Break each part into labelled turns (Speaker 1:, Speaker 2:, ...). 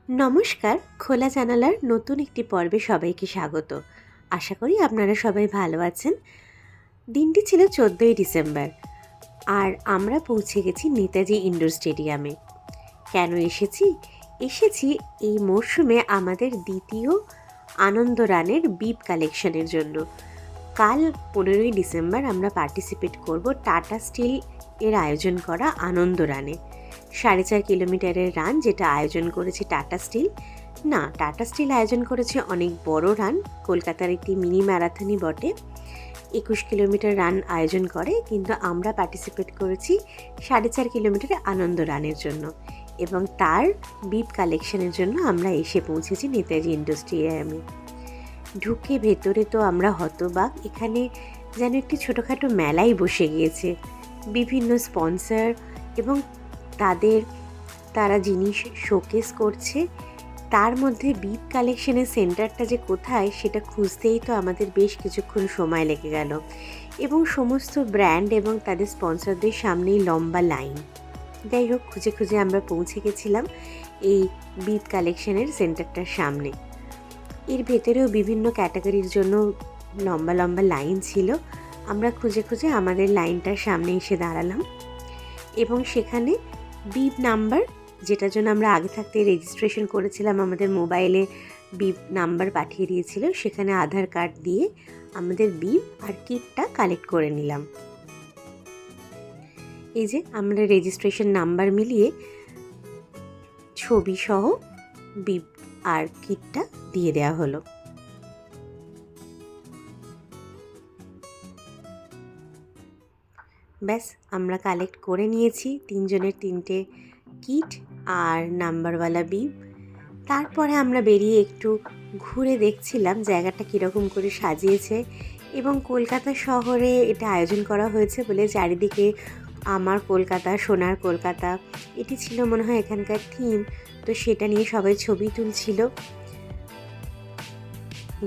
Speaker 1: নমস্কার। খোলা জানালার নতুন একটি পর্বে সবাইকে স্বাগত। আশা করি আপনারা সবাই ভালো আছেন। দিনটি ছিল 14ই ডিসেম্বর, আর আমরা পৌঁছে গেছি নেতাজি ইন্ডোর স্টেডিয়ামে। কেন এসেছি এই মরশুমে আমাদের দ্বিতীয় আনন্দ রানের বিপ কালেকশনের জন্য। কাল 15ই ডিসেম্বর আমরা পার্টিসিপেট করব টাটা স্টিল এর আয়োজন করা আনন্দ রানে। 4.5 কিলোমিটারের রান, যেটা আয়োজন করেছে টাটা স্টিল আয়োজন করেছে অনেক বড় রান। কলকাতার একটি মিনি ম্যারাথনই বটে। 21 কিলোমিটার রান আয়োজন করে, কিন্তু আমরা পার্টিসিপেট করেছি 4.5 কিলোমিটারের আনন্দ রানের জন্য, এবং তার বিপ কালেকশনের জন্য আমরা এসে পৌঁছেছি নেতাজি ইন্ডোর স্টেডিয়ামে। ঢুকে ভেতরে তো আমরা হতবাক। এখানে যেন একটি ছোটোখাটো মেলাই বসে গিয়েছে। বিভিন্ন স্পন্সর এবং তারা জিনিস শোকেস করছে। তার মধ্যে বিপ কালেকশনের সেন্টারটা যে কোথায় সেটা খুঁজতেই তো আমাদের বেশ কিছুক্ষণ সময় লেগে গেল, এবং সমস্ত ব্র্যান্ড এবং তাদের স্পন্সরদের সামনেই লম্বা লাইন। যাই হোক, খুঁজে খুঁজে আমরা পৌঁছে গেছিলাম এই বিপ কালেকশনের সেন্টারটার সামনে। এর ভেতরেও বিভিন্ন ক্যাটাগরির জন্য লম্বা লম্বা লাইন ছিল। আমরা খুঁজে খুঁজে আমাদের লাইনটার সামনে এসে দাঁড়ালাম, এবং সেখানে বিপ নাম্বার, যেটার জন্য আমরা আগে থাকতে রেজিস্ট্রেশন করেছিলাম, আমাদের মোবাইলে বিপ নাম্বার পাঠিয়ে দিয়েছিল। সেখানে আধার কার্ড দিয়ে আমাদের বিপ আর কিটটা কালেক্ট করে নিলাম। এই যে আমরা রেজিস্ট্রেশন নাম্বার মিলিয়ে ছবি সহ বিপ আর কিটটা দিয়ে দেওয়া হলো। ব্যাস, আমরা কালেক্ট করে নিয়েছি 3 জনের 3টে কিট আর নাম্বারওয়ালা বিপ। তারপরে আমরা বেরিয়ে একটু ঘুরে দেখছিলাম জায়গাটা কীরকম করে সাজিয়েছে, এবং কলকাতা শহরে এটা আয়োজন করা হয়েছে বলে চারিদিকে আমার কলকাতা, সোনার কলকাতা, এটি ছিল মনে হয় এখানকার থিম। তো সেটা নিয়ে সবাই ছবি তুলছিল।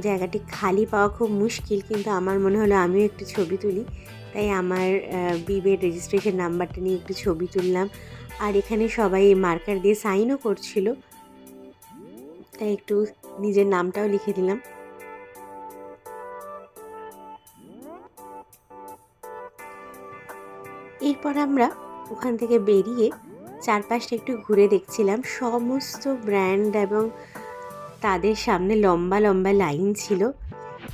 Speaker 1: জায়গাটি খালি পাওয়া খুব মুশকিল, কিন্তু আমার মনে হলো আমিও একটু ছবি তুলি, তাই আমার বিবের রেজিস্ট্রেশন নাম্বারটা নিয়ে একটু ছবি তুললাম। আর এখানে সবাই মার্কার দিয়ে সাইনও করছিল, তাই একটু নিজের নামটাও লিখে দিলাম। এরপর আমরা ওখান থেকে বেরিয়ে চারপাশটা একটু ঘুরে দেখছিলাম। সমস্ত ব্র্যান্ড এবং তাদের সামনে লম্বা লম্বা লাইন ছিল।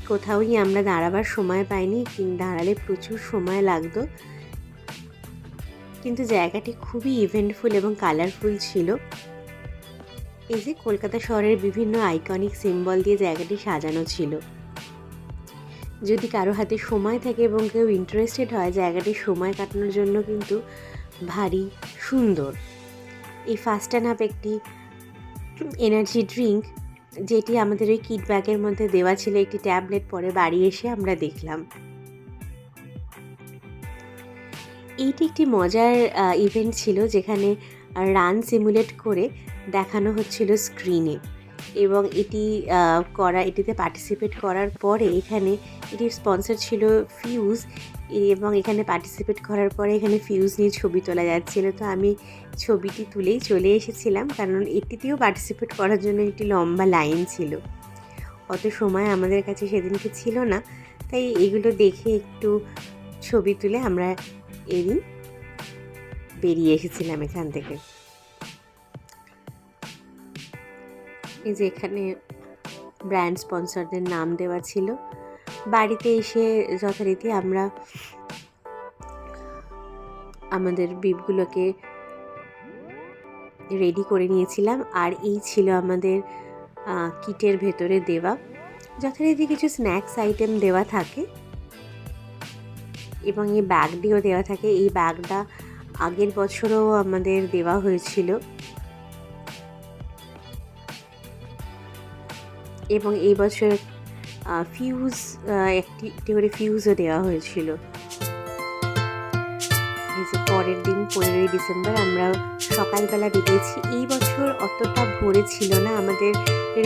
Speaker 1: কোথাওই আমরা দাঁড়াবার সময় পাইনি, দাঁড়ালে প্রচুর সময় লাগতো। কিন্তু জায়গাটি খুবই ইভেন্টফুল এবং কালারফুল ছিল। এই যে কলকাতা শহরের বিভিন্ন আইকনিক সিম্বল দিয়ে জায়গাটি সাজানো ছিল। যদি কারো হাতে সময় থাকে এবং কেউ ইন্টারেস্টেড হয়, জায়গাটি সময় কাটানোর জন্য কিন্তু ভারী সুন্দর। এই ফাস্ট অ্যান্ড আপ একটি এনার্জি ড্রিঙ্ক, যেটি আমাদের ওই কিট ব্যাগের মধ্যে দেওয়া ছিল একটি ট্যাবলেট, পরে বাড়ি এসে আমরা দেখলাম। এইটি একটি মজার ইভেন্ট ছিল, যেখানে রান সিমুলেট করে দেখানো হচ্ছিল স্ক্রিনে, এবং এটিতে পার্টিসিপেট করার পরে এটির স্পন্সর ছিল ফিউজ, এবং এখানে পার্টিসিপেট করার পরে এখানে ফিউজ নিয়ে ছবি তোলা যাচ্ছিল। তো আমি ছবিটি তুলেই চলে এসেছিলাম, কারণ এটিতেও পার্টিসিপেট করার জন্য একটি লম্বা লাইন ছিল। অত সময় আমাদের কাছে সেদিনকে ছিল না, তাই এগুলো দেখে একটু ছবি তুলে আমরা এদিন বেরিয়ে এসেছিলাম এখান থেকে। এই যে এখানে ব্র্যান্ড স্পন্সরদের নাম দেওয়া ছিল। বাড়িতে এসে যথারীতি আমরা আমাদের বিপগুলোকে রেডি করে নিয়েছিলাম, আর এই ছিল আমাদের কিটের ভেতরে দেওয়া। যথারীতি কিছু স্ন্যাক্স আইটেম দেওয়া থাকে, এবং এই ব্যাগটিও দেওয়া থাকে। এই ব্যাগটা আগের বছরও আমাদের দেওয়া হয়েছিল, এবং এই বছর ফিউজ একটি করে ফিউজও দেওয়া হয়েছিল। এই যে পরের দিন 15ই ডিসেম্বর আমরা সকালবেলা বেরিয়েছি। এই বছর অতটা ভোরে ছিল না, আমাদের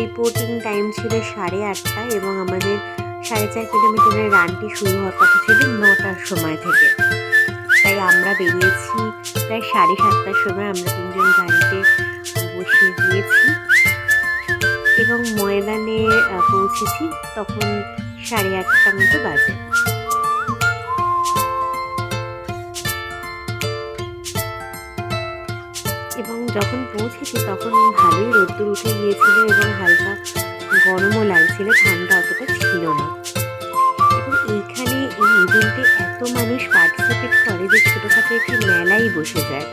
Speaker 1: রিপোর্টিং টাইম ছিল 8:30, এবং আমাদের 4.5 কিলোমিটারের রানটি শুরু হওয়ার কথা ছিল 9টার সময় থেকে। তাই আমরা বেরিয়েছি প্রায় 7:30টার সময়। আমরা 3জন গাড়িতে বসে গিয়েছি ময়দানে পৌঁছেছি তখন 8:30 মতো বাজে। এবং যখন পৌঁছেছি তখন ভালোই রোদ্দুর উঠে গিয়েছিল এবং হালকা গরমও লাগছিল, ঠান্ডা অতটা ছিল না। এবং এইখানে এই ইভেন্টে এত মানুষ পার্টিসিপেট করে যে ছোটোখাটো একটি মেলাই বসে যায়।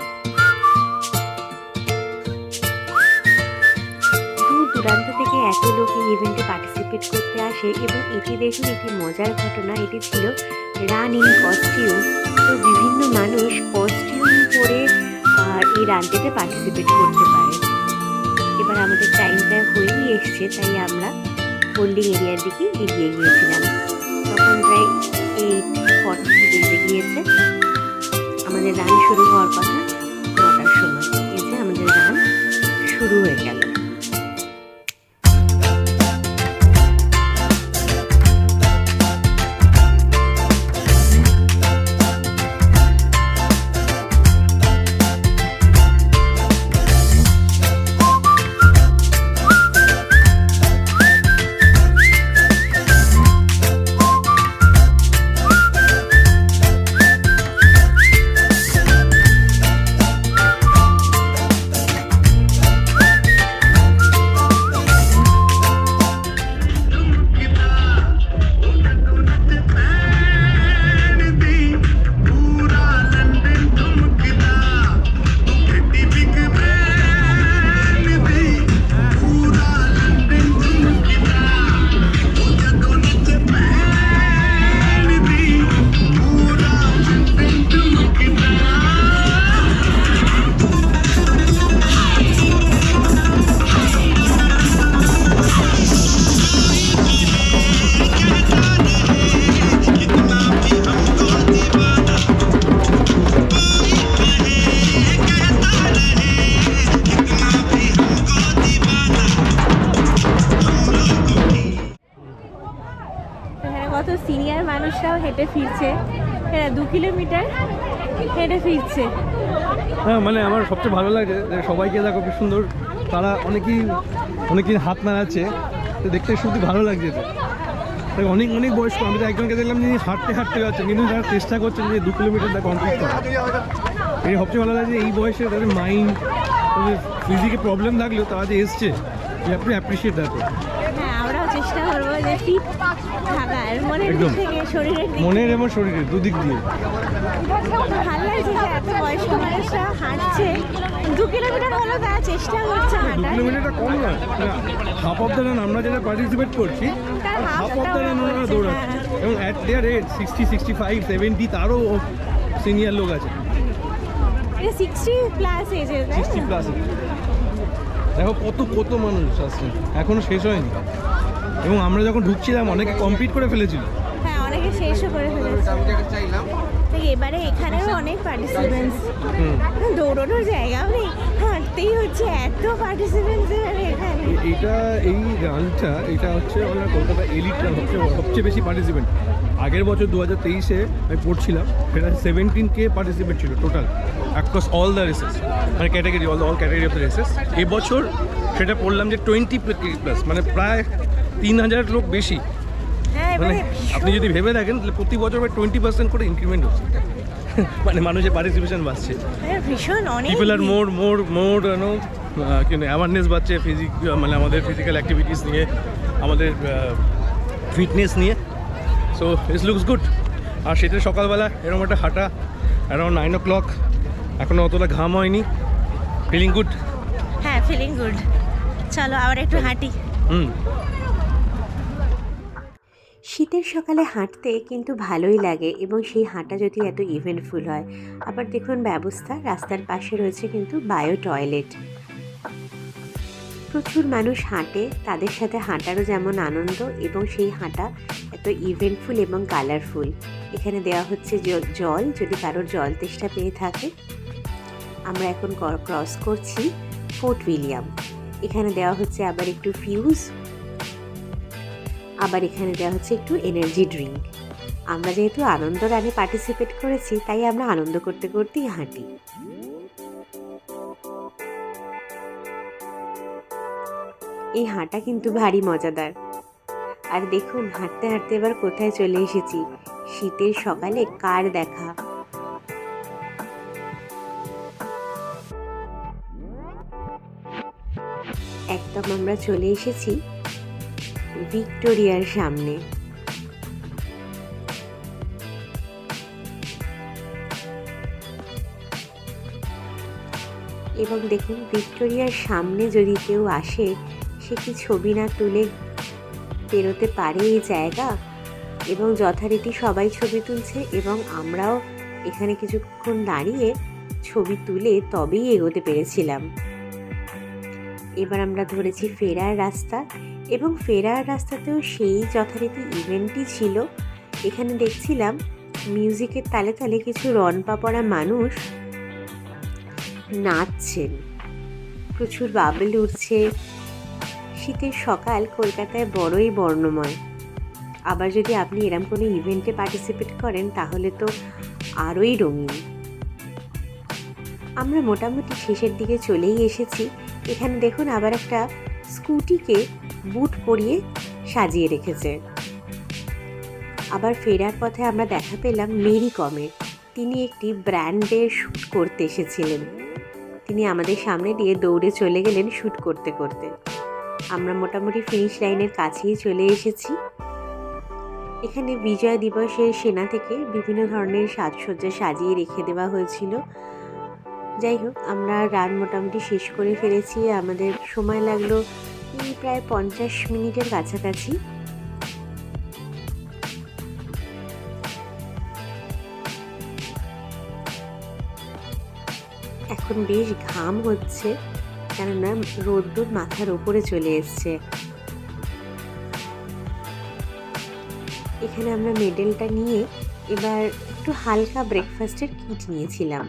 Speaker 1: দূর দূরান্ত থেকে এত লোক এই ইভেন্টে পার্টিসিপেট করতে আসে। এবং এটি দেখুন, একটি মজার ঘটনা, এটি ছিল রান ইন কস্টিউম। তো বিভিন্ন মানুষ কস্টিউম পরে এই রানটিতে পার্টিসিপেট করতে পারে। এবার আমাদের টাইমটা হয়েই এসছে, তাই আমরা হোল্ডিং এরিয়ার দিকে এগিয়ে গিয়েছিলাম। তখন প্রায় 8:40 বেজে গিয়েছে। আমাদের রান শুরু হওয়ার কথা 9টার সময়। এই যে আমাদের রান শুরু হয়ে গেল। কত সিনিয়র মানুষরাও হেঁটে ফিরছে, 2 কিলোমিটার হেঁটে ফিরছে।
Speaker 2: হ্যাঁ, মানে আমার সবচেয়ে ভালো লাগে যে সবাইকে দেখো কি সুন্দর, তারা অনেকেই হাত নাড়াচ্ছে, তো দেখতে সত্যি ভালো লাগছে। অনেক বয়স্ক, আমি তো একজনকে দেখলাম যিনি হাঁটতে যাচ্ছে, কিন্তু তারা চেষ্টা করছেন যে 2 কিলোমিটারটা কমপ্লিট করা। এই সবচেয়ে ভালো লাগে এই বয়সে তাদের মাইন্ড, তাদের ফিজিকে প্রবলেম থাকলেও তারা যে এসছে, আপনি অ্যাপ্রিসিয়েট দ্যাট।
Speaker 1: হ্যাঁ, আমরাও চেষ্টা করবো যে ফিট থাকার, মনের এবং শরীরের দুদিক দিয়ে। ভালো লাগছে যে এত বয়স্ক মানুষরা হাঁটছে, 2 কিলোমিটার হলো তারা চেষ্টা করছে হাঁটার।
Speaker 2: 2 কিলোমিটার কম না, হাফ অফ দ্য রান আমরা যেটা পার্টিসিপেট করছি, হাফ অফ দ্য রান ওনারা দৌড়াচ্ছে। এবং অ্যাট দেয়ার এজ 60, 65, 70 তারও সিনিয়র লোক আছে।
Speaker 1: 60 প্লাস এজে,
Speaker 2: 60 প্লাস। দেখো কত মানুষ আসছে, এখনো শেষ হয়নি। এবং আমরা যখন ঢুকছিলাম অনেকে কমপ্লিট করে ফেলেছিল।
Speaker 1: হ্যাঁ, অনেকে শেষও করে ফেলেছে। এবারে এখানেও অনেক পার্টিসিপেন্টস, দৌড়ানোর জায়গাও নেই, হাঁটতেই হচ্ছে, এত পার্টিসিপেন্টস এখানে।
Speaker 2: এই রানটা এটা হচ্ছে আমরা কলকাতা এলিট রান, সবচেয়ে বেশি পার্টিসিপেন্ট। আগের বছর 2023-এ আমি পড়ছিলাম, সেটা 17K পার্টিসিপেন্ট ছিল total across all the races, মানে category, all category of the races. এবছর সেটা পড়লাম যে 20+, মানে প্রায় 3000 লোক বেশি। মানে আপনি যদি ভেবে দেখেন তাহলে প্রতি বছর 20% করে ইনক্রিমেন্ট হচ্ছে, মানে মানুষের পার্টিসিপেশন বাড়ছে। পিপল আর মোর কিন্তু অ্যাওয়ারনেস বাড়ছে মানে আমাদের ফিজিক্যাল অ্যাক্টিভিটিস নিয়ে, আমাদের ফিটনেস নিয়ে। So it's looks good. আর সেটা সকালবেলা এরকম একটা হাঁটা অ্যারাউন্ড 9 o'clock, এখনও অতটা ঘাম হয়নি, ফিলিং গুড।
Speaker 1: হ্যাঁ, ফিলিং গুড। চলো আবার একটু হাঁটি। শীতের সকালে হাঁটতে কিন্তু ভালোই লাগে, এবং সেই হাঁটা যদি এত ইভেন্টফুল হয়। আবার দেখুন ব্যবস্থা, রাস্তার পাশে রয়েছে কিন্তু বায়ো টয়লেট। প্রচুর মানুষ হাঁটে, তাদের সাথে হাঁটারও যেমন আনন্দ, এবং সেই হাঁটা এত ইভেন্টফুল এবং কালারফুল। এখানে দেওয়া হচ্ছে জল, যদি কারোর জল তেষ্টা পেয়ে থাকে। আমরা এখন ক্রস করছি ফোর্ট উইলিয়াম। এখানে দেওয়া হচ্ছে আবার একটু ফিউজ, আবার এখানে দেওয়া হচ্ছে একটু এনার্জি ড্রিঙ্ক। আমরা যেহেতু আনন্দ রানে পার্টিসিপেট করেছি, তাই আমরা আনন্দ করতে করতেই হাঁটি। এই হাঁটা কিন্তু ভারী মজাদার। আর দেখুন হাঁটতে হাঁটতে এবার কোথায় চলে এসেছি, শীতের সকালে কার দেখা। একদম আমরা চলে এসেছি ভিক্টোরিয়ার সামনে। এবং দেখুন ভিক্টোরিয়ার সামনে যদি কেউ আসে, সে কি ছবি না তুলে বেরোতে পারে এই জায়গা। এবং যথারীতি সবাই ছবি তুলছে এবং আমরাও এখানে কিছুক্ষণ দাঁড়িয়ে ছবি তুলে তবেই এগোতে পেরেছিলাম। এবার আমরা ধরেছি ফেরার রাস্তা, এবং ফেরার রাস্তাতেও সেই যথারীতি ইভেন্টই ছিল। এখানে দেখছিলাম মিউজিকের তালে তালে কিছু রনপা পড়া মানুষ নাচছেন, প্রচুর বাবল উঠছে। শীতের সকাল কলকাতায় বড়ই বর্ণময়। আবার যদি আপনি এরম কোনো ইভেন্টে পার্টিসিপেট করেন তাহলে তো আরোই রঙিন। আমরা মোটামুটি শেষের দিকে চলেই এসেছি। এখানে দেখুন আবার একটা স্কুটিকে বুট পরিয়ে সাজিয়ে রেখেছে। আবার ফেরার পথে আমরা দেখা পেলাম মেরি কমের। তিনি একটি ব্র্যান্ডের শ্যুট করতে এসেছিলেন। তিনি আমাদের সামনে দিয়ে দৌড়ে চলে গেলেন শ্যুট করতে করতে। আমরা মোটামুটি ফিনিশ লাইনের কাছেই চলে এসেছি। এখানে বিজয় দিবসের সেনা থেকে বিভিন্ন ধরনের সাজসজ্জা সাজিয়ে রেখে দেওয়া হয়েছিল। যাই হোক, আমরা রান মোটামুটি শেষ করে ফেলেছি। আমাদের সময় লাগলো এই প্রায় 50 মিনিটের কাছাকাছি। এখন বেশ ঘাম হচ্ছে, কেননা রোদ্দুর মাথার ওপরে চলে এসছে। এখানে আমরা মেডেলটা নিয়ে এবার একটু হালকা ব্রেকফাস্টের কিট নিয়েছিলাম।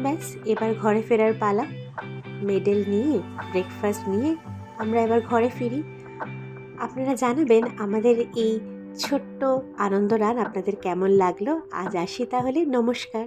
Speaker 1: ব্যাস, এবার ঘরে ফেরার পালা। মেডেল নিয়ে ব্রেকফাস্ট নিয়ে আমরা এবার ঘরে ফিরি। আপনারা জানাবেন আমাদের এই ছোট্ট আনন্দ রান আপনাদের কেমন লাগলো। আজ আসি তাহলে, নমস্কার।